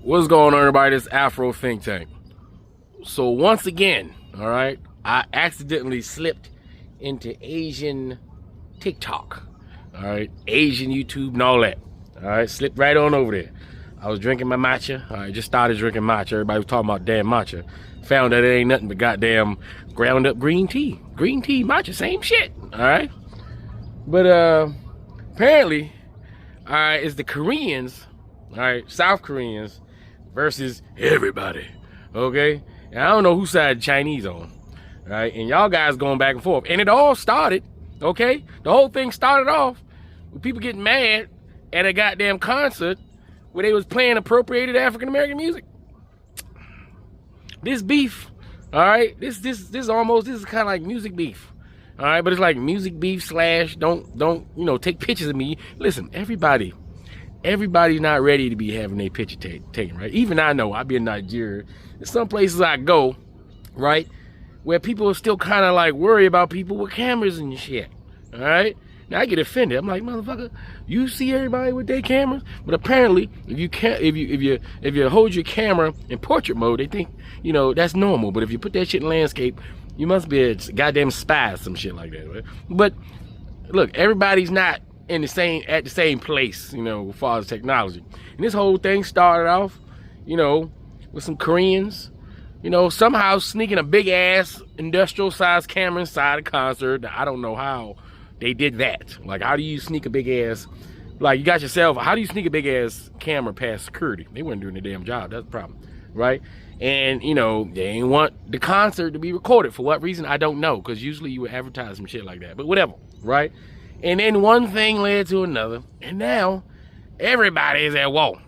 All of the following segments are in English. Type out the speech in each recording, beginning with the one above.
What's going on, everybody? This Afro Think Tank. So once again, all right, I accidentally slipped into Asian TikTok, all right, Asian YouTube and all that. All right, slipped right on over there. I was drinking my matcha. All right, just started drinking matcha. Everybody was talking about damn matcha. Found that it ain't nothing but goddamn ground up green tea. Green tea, matcha, same shit. All right, but apparently, all right, it's the Koreans, all right, South Koreans versus everybody. Okay, and I don't know whose side the Chinese on. All right, and y'all guys going back and forth, and it all started. Okay, the whole thing started off with people getting mad at a goddamn concert where they was playing appropriated African American music. This beef, all right, this is kind of like music beef, all right, but it's like music beef slash don't you know, take pictures of me. Listen, everybody's not ready to be having their picture taken, right? Even I know, I be in Nigeria. There's some places I go, right, where people are still kind of like worry about people with cameras and shit, all right? Now I get offended. I'm like, motherfucker, you see everybody with their cameras? But apparently, if you hold your camera in portrait mode, they think, you know, that's normal. But if you put that shit in landscape, you must be a goddamn spy or some shit like that, right? But look, everybody's not at the same place, you know, as far as technology. And this whole thing started off, you know, with some Koreans, you know, somehow sneaking a big ass industrial sized camera inside a concert. I don't know how they did that. Like, how do you sneak a big ass, like, you got yourself, how do you sneak a big ass camera past security? They weren't doing the damn job. That's the problem, right? And, you know, they ain't want the concert to be recorded. For what reason? I don't know, because usually you would advertise some shit like that. But whatever, right? And then one thing led to another, and now everybody is at war. All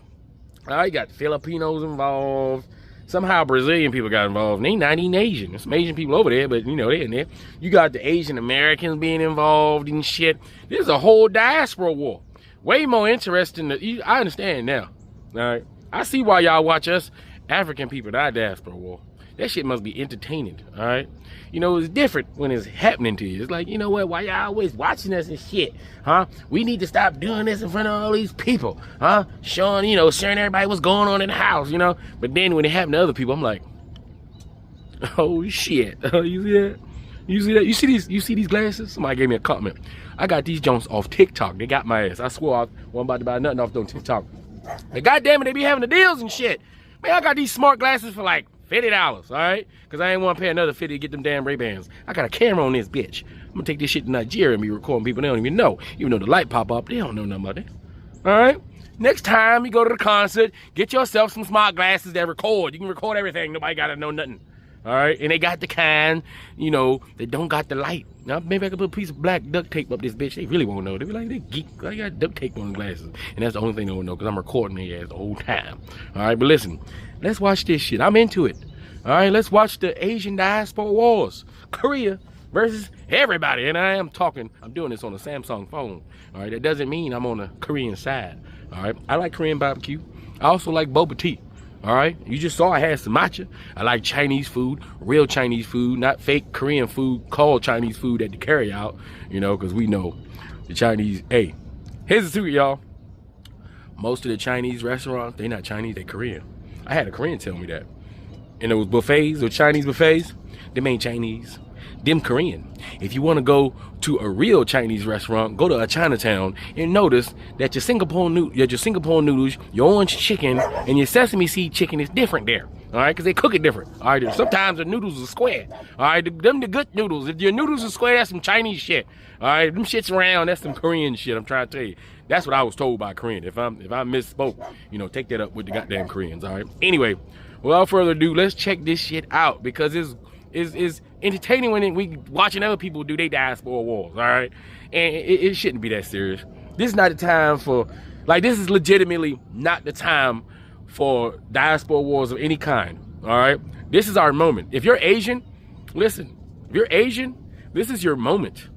right, you got Filipinos involved. Somehow Brazilian people got involved. And they not even Asian. There's some Asian people over there, but you know, they in there. You got the Asian Americans being involved and shit. This is a whole diaspora war. Way more interesting than, I understand now. All right, I see why y'all watch us African people in our diaspora war. That shit must be entertaining, all right? You know, it's different when it's happening to you. It's like, you know what, why y'all always watching us and shit, huh? We need to stop doing this in front of all these people, huh? Showing everybody what's going on in the house, you know? But then when it happened to other people, I'm like, oh shit, you see that? You see that? You see these glasses? Somebody gave me a compliment. I got these Jones off TikTok. They got my ass. I swore I wasn't about to buy nothing off them TikTok. But goddamn it, they be having the deals and shit. Man, I got these smart glasses for like $50, all right? Because I ain't want to pay another $50 to get them damn Ray-Bans. I got a camera on this bitch. I'm going to take this shit to Nigeria and be recording people they don't even know. Even though the light pop up, they don't know nothing about that. All right? Next time you go to the concert, get yourself some smart glasses that record. You can record everything. Nobody got to know nothing. All right? And they got the kind, you know, that don't got the light. Now, maybe I could put a piece of black duct tape up this bitch. They really won't know. They be like, they geek. I got duct tape on the glasses. And that's the only thing they won't know because I'm recording their ass the whole time. All right? But listen, let's watch this shit. I'm into it. All right, let's watch the Asian diaspora wars. Korea versus everybody. And I'm doing this on a Samsung phone. All right, that doesn't mean I'm on the Korean side. All right, I like Korean barbecue. I also like boba tea. All right, you just saw I had some matcha. I like Chinese food, real Chinese food, not fake Korean food called Chinese food at the carry out, you know, because we know the Chinese. Hey, here's the secret, y'all. Most of the Chinese restaurants, they not Chinese, they Korean. I had a Korean tell me that. And those buffets, or Chinese buffets, them ain't Chinese, them Korean. If you want to go to a real Chinese restaurant, go to a Chinatown and notice that your Singapore noodles, your orange chicken, and your sesame seed chicken is different there. All right, because they cook it different. All right, sometimes the noodles are square. All right, them the good noodles. If your noodles are square, that's some Chinese shit. All right, them shits around, that's some Korean shit. I'm trying to tell you. That's what I was told by Korean. If I misspoke, you know, take that up with the goddamn Koreans. All right. Anyway, without further ado, let's check this shit out because it's entertaining when we watching other people do their diaspora wars. All right, and it shouldn't be that serious. This is not the time for, like, this is legitimately not the time for diaspora wars of any kind. All right, this is our moment. If you're Asian, listen. If you're Asian, this is your moment.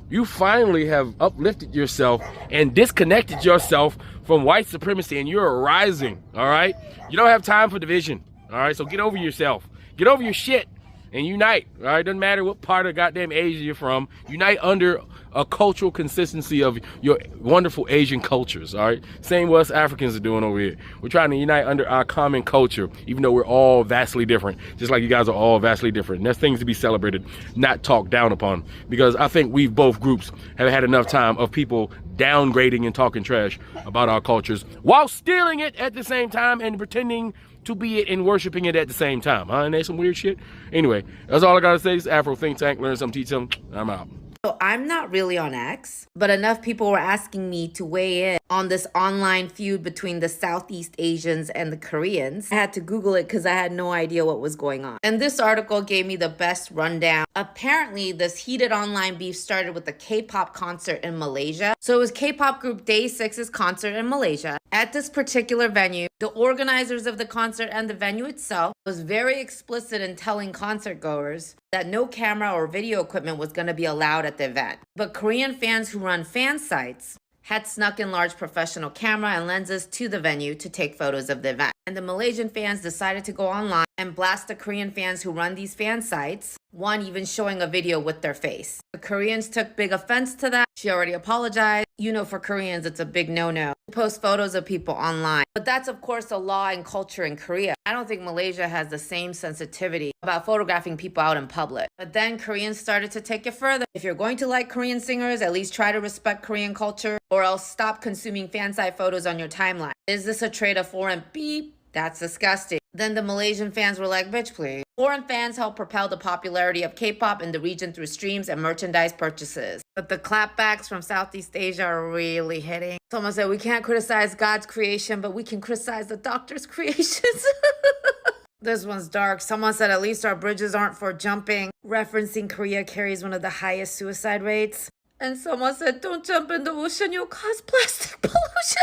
You finally have uplifted yourself and disconnected yourself from white supremacy, and you're rising. All right, you don't have time for division. All right, so get over yourself. Get over your shit. and unite. All right, doesn't matter what part of goddamn Asia you're from. Unite under a cultural consistency of your wonderful Asian cultures. All right, same what us Africans are doing over here. We're trying to unite under our common culture, even though we're all vastly different. Just like you guys are all vastly different. And that's things to be celebrated, not talked down upon. Because I think we both groups have had enough time of people downgrading and talking trash about our cultures while stealing it at the same time and pretending to be it and worshiping it at the same time. Huh? And that's some weird shit. Anyway, that's all I gotta say. This is Afro Think Tank. Learn something, teach something. I'm out. So I'm not really on X, but enough people were asking me to weigh in on this online feud between the Southeast Asians and the Koreans. I had to Google it because I had no idea what was going on. And this article gave me the best rundown. Apparently, this heated online beef started with a K-pop concert in Malaysia. So it was K-pop group Day 6's concert in Malaysia. At this particular venue, the organizers of the concert and the venue itself was very explicit in telling concert goers that no camera or video equipment was going to be allowed at the event. But Korean fans who run fan sites had snuck in large professional camera and lenses to the venue to take photos of the event. And the Malaysian fans decided to go online and blast the Korean fans who run these fan sites, one even showing a video with their face. The Koreans took big offense to that. She already apologized. You know, for Koreans, it's a big no-no to post photos of people online. But that's, of course, a law and culture in Korea. I don't think Malaysia has the same sensitivity about photographing people out in public. But then Koreans started to take it further. If you're going to like Korean singers, at least try to respect Korean culture, or else stop consuming fan site photos on your timeline. Is this a trade of foreign beep? That's disgusting. Then the Malaysian fans were like, bitch, please. Foreign fans helped propel the popularity of K-pop in the region through streams and merchandise purchases. But the clapbacks from Southeast Asia are really hitting. Someone said, we can't criticize God's creation, but we can criticize the doctor's creations. This one's dark. Someone said, at least our bridges aren't for jumping. Referencing Korea carries one of the highest suicide rates. And someone said, don't jump in the ocean, you'll cause plastic pollution.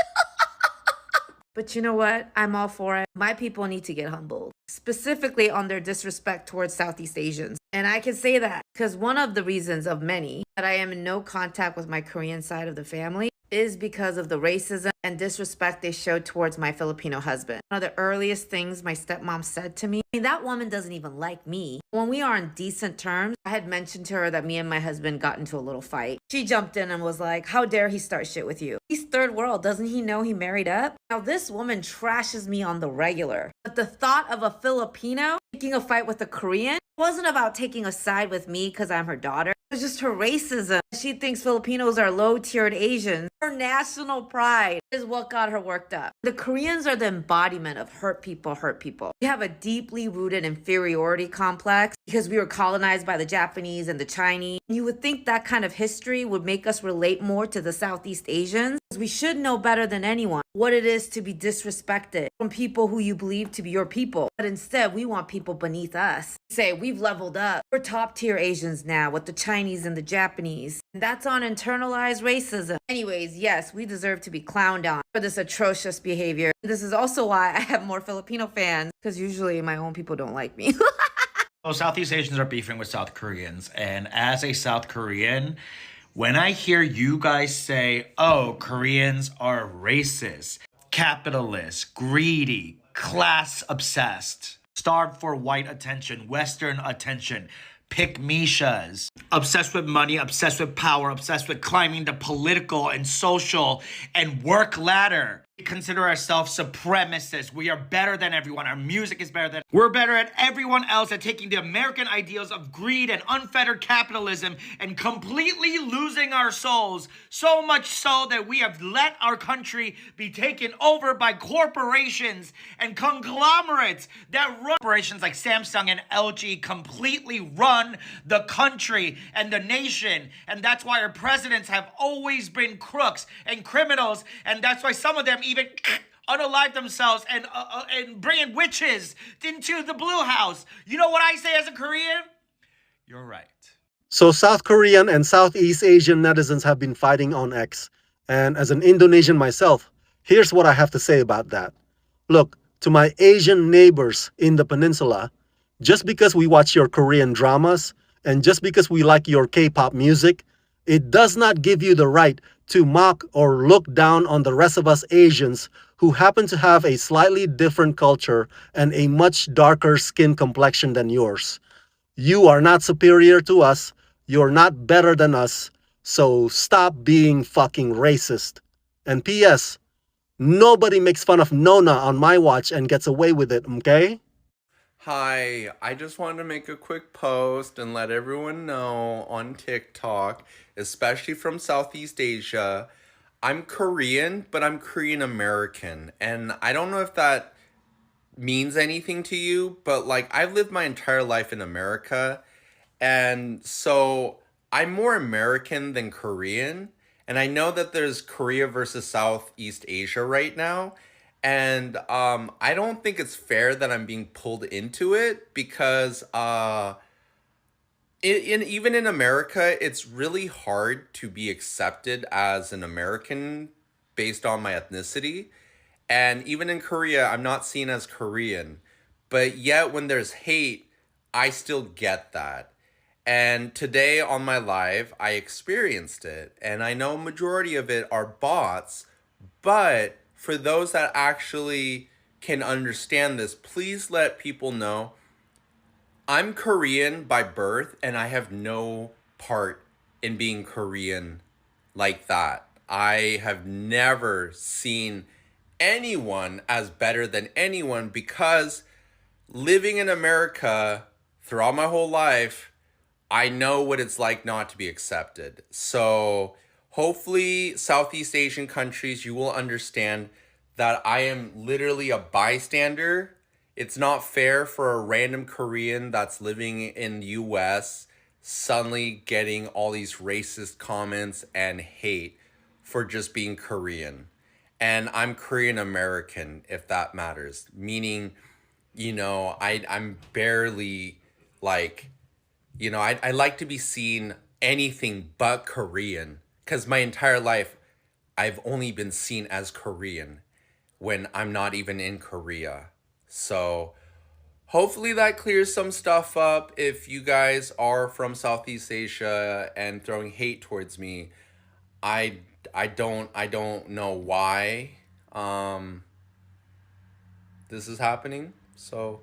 But you know what? I'm all for it. My people need to get humbled, specifically on their disrespect towards Southeast Asians. And I can say that because one of the reasons of many that I am in no contact with my Korean side of the family is because of the racism and disrespect they showed towards my Filipino husband. One of the earliest things my stepmom said to me, I mean, that woman doesn't even like me. When we are on decent terms, I had mentioned to her that me and my husband got into a little fight. She jumped in and was like, how dare he start shit with you? He's third world. Doesn't he know he married up? Now, this woman trashes me on the regular. But the thought of a Filipino picking a fight with a Korean wasn't about taking a side with me because I'm her daughter. It was just her racism. She thinks Filipinos are low-tiered Asians. Her national pride is what got her worked up. The Koreans are the embodiment of hurt people hurt people. We have a deeply rooted inferiority complex because we were colonized by the Japanese and the Chinese. You would think that kind of history would make us relate more to the Southeast Asians. We should know better than anyone what it is to be disrespected from people who you believe to be your people. But instead, we want people beneath us. Say, we've leveled up. We're top-tier Asians now with the Chinese and the Japanese. And that's on internalized racism. Anyways, yes, we deserve to be clowned on for this atrocious behavior. This is also why I have more Filipino fans, because usually my own people don't like me. So Southeast Asians are beefing with South Koreans. And as a South Korean, when I hear you guys say, oh, Koreans are racist, capitalist, greedy, class obsessed, starved for white attention, Western attention, pick-me-shas, obsessed with money, obsessed with power, obsessed with climbing the political and social and work ladder. We consider ourselves supremacists. We are better than everyone. Our music is better than... We're better at everyone else at taking the American ideals of greed and unfettered capitalism and completely losing our souls. So much so that we have let our country be taken over by corporations and conglomerates that run... Corporations like Samsung and LG completely run the country and the nation. And that's why our presidents have always been crooks and criminals. And that's why some of them even unalive themselves and bringing witches into the Blue House. You know what I say as a Korean? You're right. So South Korean and Southeast Asian netizens have been fighting on X. And as an Indonesian myself, here's what I have to say about that. Look, to my Asian neighbors in the peninsula, just because we watch your Korean dramas and just because we like your K-pop music, it does not give you the right to mock or look down on the rest of us Asians who happen to have a slightly different culture and a much darker skin complexion than yours. You are not superior to us. You're not better than us. So stop being fucking racist. And P.S. Nobody makes fun of Nona on my watch and gets away with it, okay? Hi, I just wanted to make a quick post and let everyone know on TikTok, especially from Southeast Asia, I'm Korean, but I'm Korean American. And I don't know if that means anything to you, but like I've lived my entire life in America. And so I'm more American than Korean. And I know that there's Korea versus Southeast Asia right now. And I don't think it's fair that I'm being pulled into it because even in America, it's really hard to be accepted as an American based on my ethnicity. And even in Korea, I'm not seen as Korean. But yet, when there's hate, I still get that. And today on my live, I experienced it. And I know majority of it are bots. But for those that actually can understand this, please let people know I'm Korean by birth and I have no part in being Korean like that. I have never seen anyone as better than anyone because living in America throughout my whole life, I know what it's like not to be accepted. So hopefully Southeast Asian countries, you will understand that I am literally a bystander. It's not fair for a random Korean that's living in the US suddenly getting all these racist comments and hate for just being Korean. And I'm Korean American, if that matters. Meaning, I'm barely like, I like to be seen anything but Korean because my entire life I've only been seen as Korean when I'm not even in Korea. So hopefully that clears some stuff up. If you guys are from Southeast Asia and throwing hate towards me, I I don't know why this is happening. So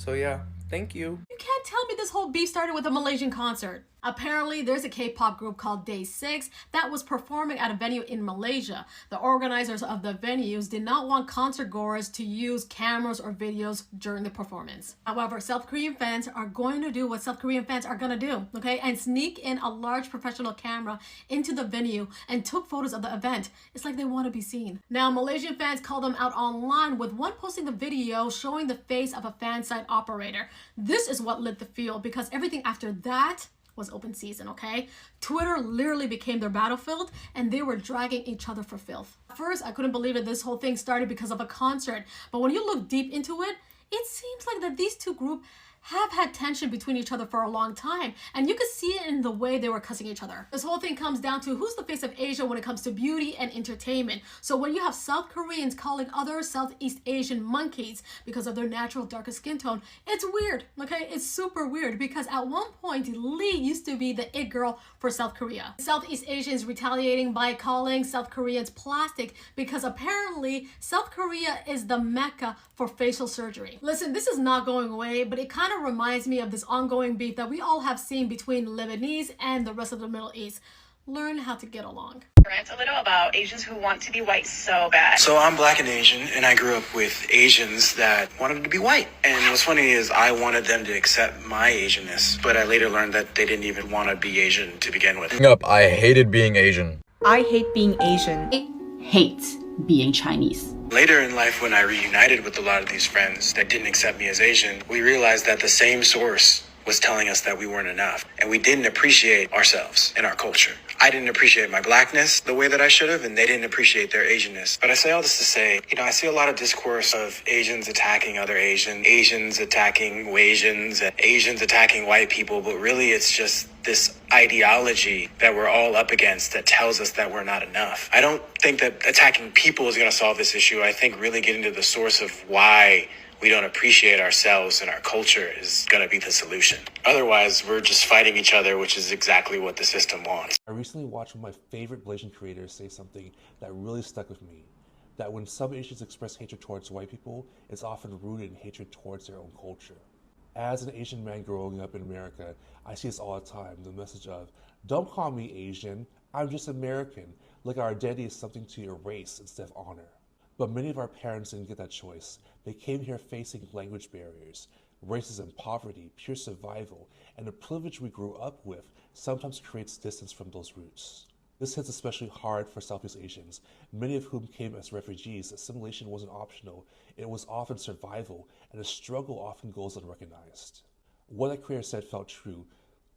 yeah, thank you. You can't tell me this whole beef started with a Malaysian concert. Apparently, there's a K-pop group called Day 6 that was performing at a venue in Malaysia. The organizers of the venues did not want concert goers to use cameras or videos during the performance. However, South Korean fans are going to do what South Korean fans are going to do, okay? And sneak in a large professional camera into the venue and took photos of the event. It's like they want to be seen. Now, Malaysian fans call them out online with one posting a video showing the face of a fan site operator. This is what lit the field because everything after that was open season, okay? Twitter literally became their battlefield and they were dragging each other for filth. At first, I couldn't believe that this whole thing started because of a concert, but when you look deep into it, it seems like that these two groups have had tension between each other for a long time, and you could see it in the way they were cussing each other. This whole thing comes down to who's the face of Asia when it comes to beauty and entertainment. So when you have South Koreans calling other Southeast Asian monkeys because of their natural darker skin tone, it's weird, okay? It's super weird because at one point, Lee used to be the it girl for South Korea. Southeast Asians retaliating by calling South Koreans plastic because apparently South Korea is the mecca for facial surgery. Listen, this is not going away, but it kind of reminds me of this ongoing beef that we all have seen between Lebanese and the rest of the Middle East. Learn how to get along. Rant a little about Asians who want to be white so bad. So I'm black and Asian, and I grew up with Asians that wanted to be white. And what's funny is I wanted them to accept my Asianness, but I later learned that they didn't even want to be Asian to begin with. Growing up, I hated being Asian. I hate being Asian. I hate being Chinese. Later in life, when I reunited with a lot of these friends that didn't accept me as Asian, we realized that the same source was telling us that we weren't enough, and we didn't appreciate ourselves and our culture. I didn't appreciate my blackness the way that I should have, and they didn't appreciate their Asianness. But I say all this to say, I see a lot of discourse of Asians attacking other Asians, Asians attacking Asians, and Asians attacking white people, but really it's just this ideology that we're all up against that tells us that we're not enough. I don't think that attacking people is going to solve this issue. I think really getting to the source of why we don't appreciate ourselves and our culture is going to be the solution. Otherwise, we're just fighting each other, which is exactly what the system wants. I recently watched one of my favorite Malaysian creators say something that really stuck with me. That when some Asians express hatred towards white people, it's often rooted in hatred towards their own culture. As an Asian man growing up in America, I see this all the time, the message of, don't call me Asian, I'm just American. Like our identity is something to erase instead of honor. But many of our parents didn't get that choice. They came here facing language barriers, racism, poverty, pure survival, and the privilege we grew up with sometimes creates distance from those roots. This hits especially hard for Southeast Asians, many of whom came as refugees. Assimilation wasn't optional, it was often survival, and the struggle often goes unrecognized. What that creator said felt true.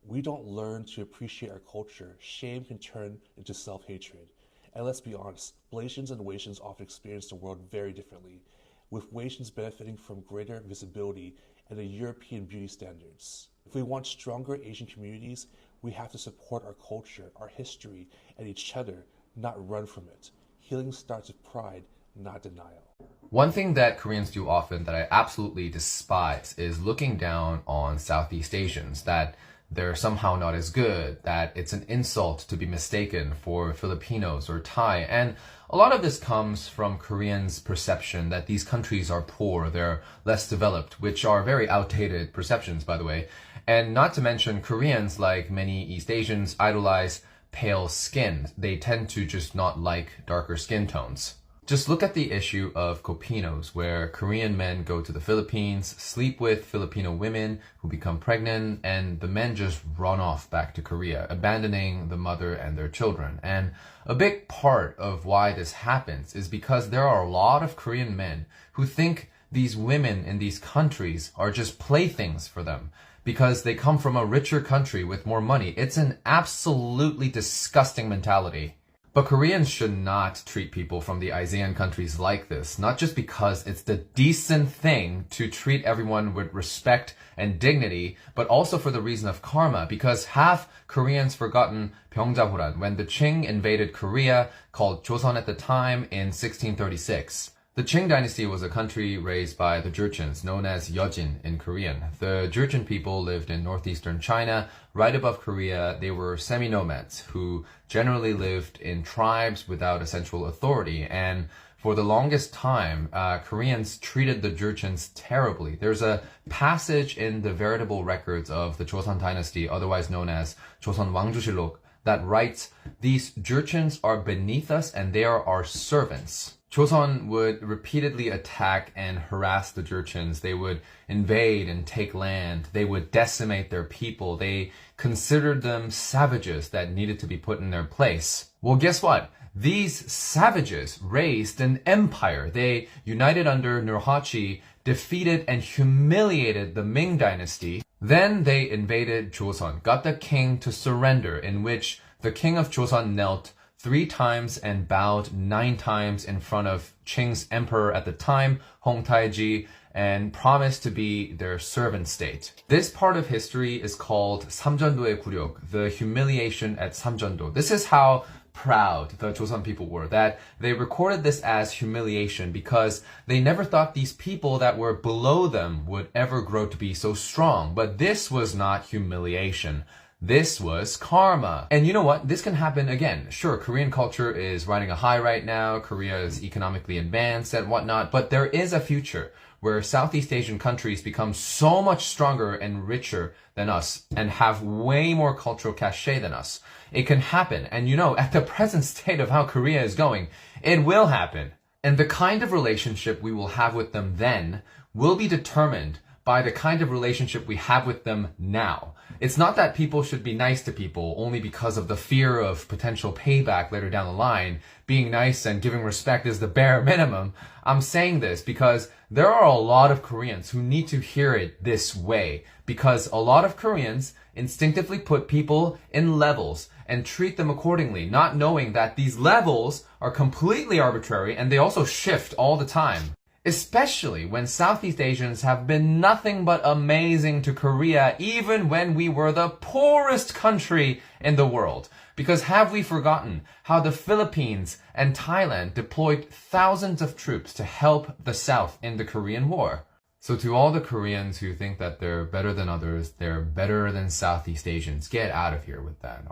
We don't learn to appreciate our culture, shame can turn into self-hatred. And let's be honest, Malaysians and Wasians often experience the world very differently, with Wasians benefiting from greater visibility and the European beauty standards. If we want stronger Asian communities, we have to support our culture, our history, and each other, not run from it. Healing starts with pride, not denial. One thing that Koreans do often that I absolutely despise is looking down on Southeast Asians, that they're somehow not as good, that it's an insult to be mistaken for Filipinos or Thai. And a lot of this comes from Koreans' perception that these countries are poor, they're less developed, which are very outdated perceptions, by the way. And not to mention, Koreans, like many East Asians, idolize pale skin. They tend to just not like darker skin tones. Just look at the issue of Copinos, where Korean men go to the Philippines, sleep with Filipino women who become pregnant, and the men just run off back to Korea, abandoning the mother and their children. And a big part of why this happens is because there are a lot of Korean men who think these women in these countries are just playthings for them because they come from a richer country with more money. It's an absolutely disgusting mentality. But Koreans should not treat people from the ASEAN countries like this, not just because it's the decent thing to treat everyone with respect and dignity, but also for the reason of karma, because have Koreans forgotten Pyeongjahoran when the Qing invaded Korea, called Joseon at the time, in 1636? The Qing dynasty was a country raised by the Jurchens, known as Yeojin in Korean. The Jurchen people lived in northeastern China, right above Korea. They were semi-nomads who generally lived in tribes without a central authority. And for the longest time, Koreans treated the Jurchens terribly. There's a passage in the veritable records of the Joseon dynasty, otherwise known as Joseon Wangjusilok, that writes, "These Jurchens are beneath us and they are our servants." Joseon would repeatedly attack and harass the Jurchens. They would invade and take land. They would decimate their people. They considered them savages that needed to be put in their place. Well, guess what? These savages raised an empire. They united under Nurhaci, defeated and humiliated the Ming dynasty. Then they invaded Joseon, got the king to surrender, in which the king of Joseon knelt 3 times and bowed 9 times in front of Qing's emperor at the time, Hong Taiji, and promised to be their servant state. This part of history is called 삼전도의 굴욕, the humiliation at 삼전도. This is how proud the Joseon people were, that they recorded this as humiliation because they never thought these people that were below them would ever grow to be so strong. But this was not humiliation. This was karma. And you know what? This can happen again. Sure, Korean culture is riding a high right now. Korea is economically advanced and whatnot. But there is a future where Southeast Asian countries become so much stronger and richer than us and have way more cultural cachet than us. It can happen. And you know, at the present state of how Korea is going, it will happen. And the kind of relationship we will have with them then will be determined by the kind of relationship we have with them now. It's not that people should be nice to people only because of the fear of potential payback later down the line. Being nice and giving respect is the bare minimum. I'm saying this because there are a lot of Koreans who need to hear it this way, because a lot of Koreans instinctively put people in levels and treat them accordingly, not knowing that these levels are completely arbitrary and they also shift all the time. Especially when Southeast Asians have been nothing but amazing to Korea, even when we were the poorest country in the world. Because have we forgotten how the Philippines and Thailand deployed thousands of troops to help the South in the Korean War? So to all the Koreans who think that they're better than others, they're better than Southeast Asians, get out of here with that.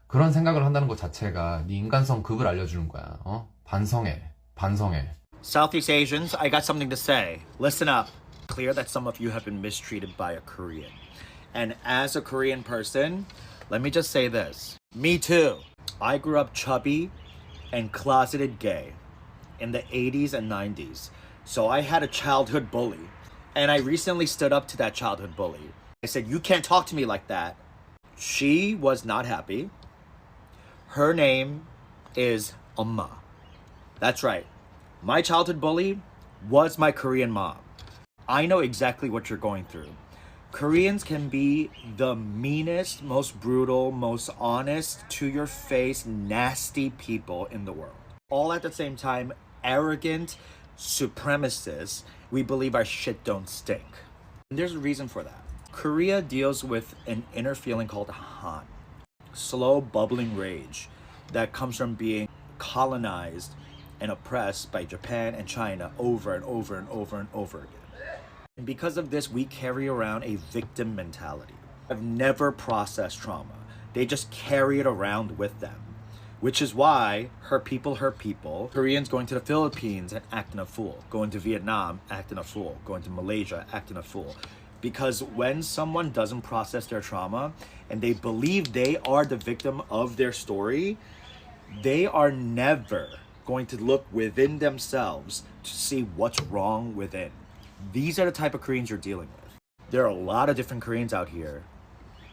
그런 생각을 한다는 것 자체가 네 인간성 극을 알려주는 거야. 반성해. Southeast Asians, I got something to say. Listen up. Clear that some of you have been mistreated by a Korean. And as a Korean person, let me just say this. Me too. I grew up chubby and closeted gay in the 80s and 90s. So I had a childhood bully. And I recently stood up to that childhood bully. I said, you can't talk to me like that. She was not happy. Her name is Amma. That's right. My childhood bully was my Korean mom. I know exactly what you're going through. Koreans can be the meanest, most brutal, most honest, to your face, nasty people in the world. All at the same time, arrogant, supremacists. We believe our shit don't stink. And there's a reason for that. Korea deals with an inner feeling called Han. Slow, bubbling rage that comes from being colonized and oppressed by Japan and China over and over and over and over again. And because of this, we carry around a victim mentality. I've never processed trauma. They just carry it around with them. Which is why hurt people hurt people. Koreans going to the Philippines and acting a fool. Going to Vietnam, acting a fool. Going to Malaysia, acting a fool. Because when someone doesn't process their trauma and they believe they are the victim of their story, they are never going to look within themselves to see what's wrong within. These are the type of Koreans you're dealing with. There are a lot of different Koreans out here,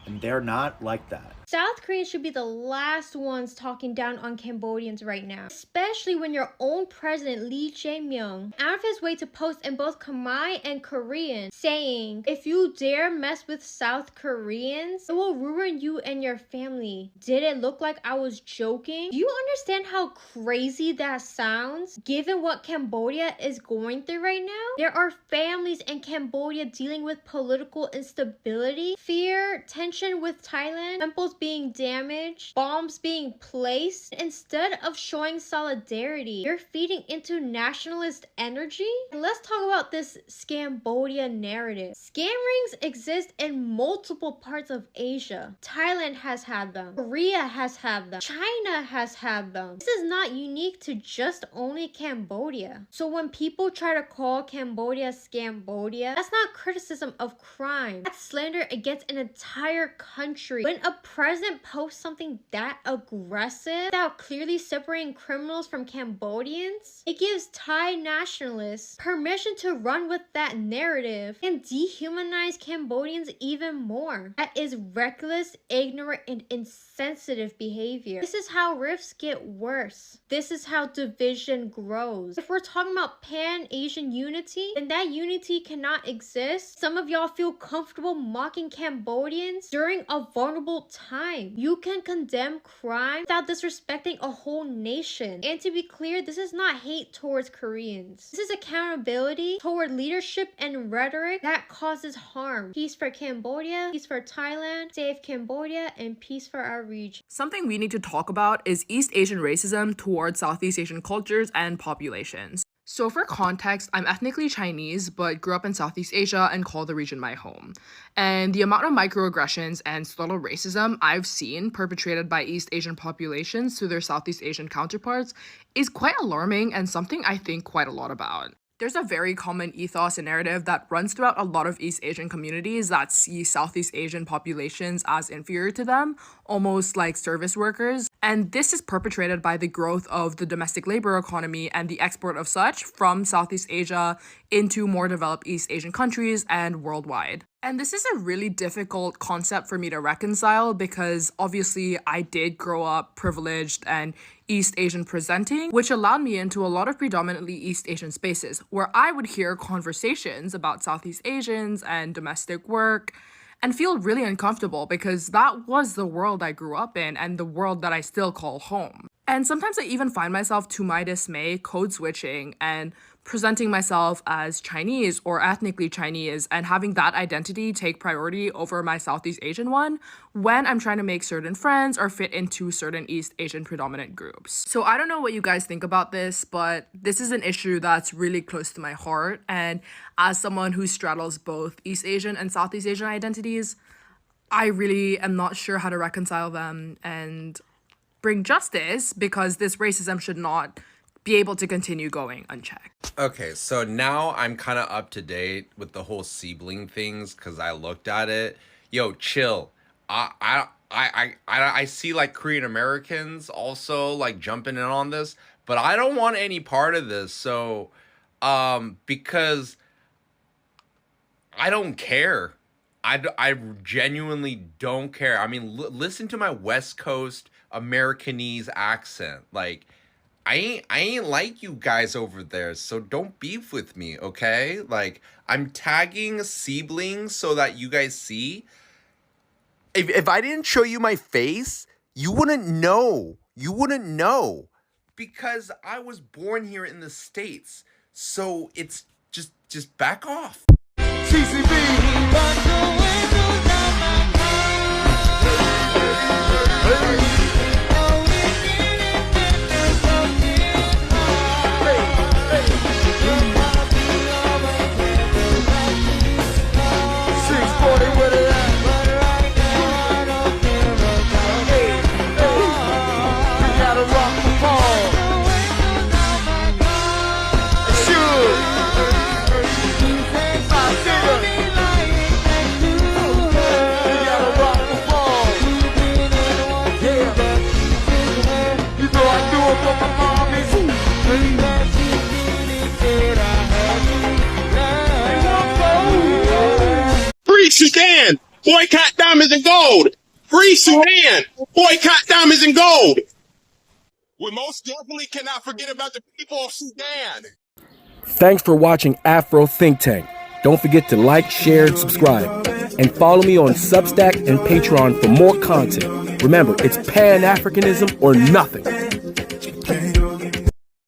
and they're not like that. South Koreans should be the last ones talking down on Cambodians right now, especially when your own president Lee Jae-myung out of his way to post in both Khmer and Korean saying, if you dare mess with South Koreans, it will ruin you and your family. Did it look like I was joking? Do you understand how crazy that sounds given what Cambodia is going through right now? There are families in Cambodia dealing with political instability, fear, tension with Thailand, temples being damaged, bombs being placed. Instead of showing solidarity, you're feeding into nationalist energy. And let's talk about this Scambodia narrative. Scam rings exist in multiple parts of Asia. Thailand has had them. Korea has had them. China has had them. This is not unique to just only Cambodia. So when people try to call Cambodia Scambodia, that's not criticism of crime. That's slander against an entire country. When a president posts something that aggressive without clearly separating criminals from Cambodians, it gives Thai nationalists permission to run with that narrative and dehumanize Cambodians even more. That is reckless, ignorant, and insensitive behavior. This is how rifts get worse. This is how division grows. If we're talking about pan-Asian unity, then that unity cannot exist. Some of y'all feel comfortable mocking Cambodians during a vulnerable time. You can condemn crime without disrespecting a whole nation. And to be clear, this is not hate towards Koreans. This is accountability toward leadership and rhetoric that causes harm. Peace for Cambodia, peace for Thailand, save Cambodia, and peace for our region. Something we need to talk about is East Asian racism towards Southeast Asian cultures and populations. So for context, I'm ethnically Chinese, but grew up in Southeast Asia and call the region my home. And the amount of microaggressions and subtle racism I've seen perpetrated by East Asian populations to their Southeast Asian counterparts is quite alarming and something I think quite a lot about. There's a very common ethos and narrative that runs throughout a lot of East Asian communities that see Southeast Asian populations as inferior to them, almost like service workers. And this is perpetrated by the growth of the domestic labor economy and the export of such from Southeast Asia into more developed East Asian countries and worldwide. And this is a really difficult concept for me to reconcile because obviously I did grow up privileged and East Asian presenting, which allowed me into a lot of predominantly East Asian spaces where I would hear conversations about Southeast Asians and domestic work and feel really uncomfortable because that was the world I grew up in and the world that I still call home. And sometimes I even find myself, to my dismay, code switching and presenting myself as Chinese or ethnically Chinese and having that identity take priority over my Southeast Asian one when I'm trying to make certain friends or fit into certain East Asian predominant groups. So I don't know what you guys think about this, but this is an issue that's really close to my heart. And as someone who straddles both East Asian and Southeast Asian identities, I really am not sure how to reconcile them and bring justice because this racism should not be able to continue going unchecked. Okay, so now I'm kind of up to date with the whole sibling things because I looked at it. Yo, chill. I see like Korean Americans also like jumping in on this, but I don't want any part of this. So, because I don't care. I genuinely don't care. I mean, listen to my West Coast Americanese accent. Like, I ain't like you guys over there, so don't beef with me, okay? Like, I'm tagging siblings so that you guys see. If I didn't show you my face, you wouldn't know. You wouldn't know. Because I was born here in the States. So it's just back off. Free Sudan! Boycott diamonds and gold! Free Sudan! Boycott diamonds and gold! We most definitely cannot forget about the people of Sudan! Thanks for watching Afro Think Tank. Don't forget to like, share, and subscribe. And follow me on Substack and Patreon for more content. Remember, it's Pan-Africanism or nothing.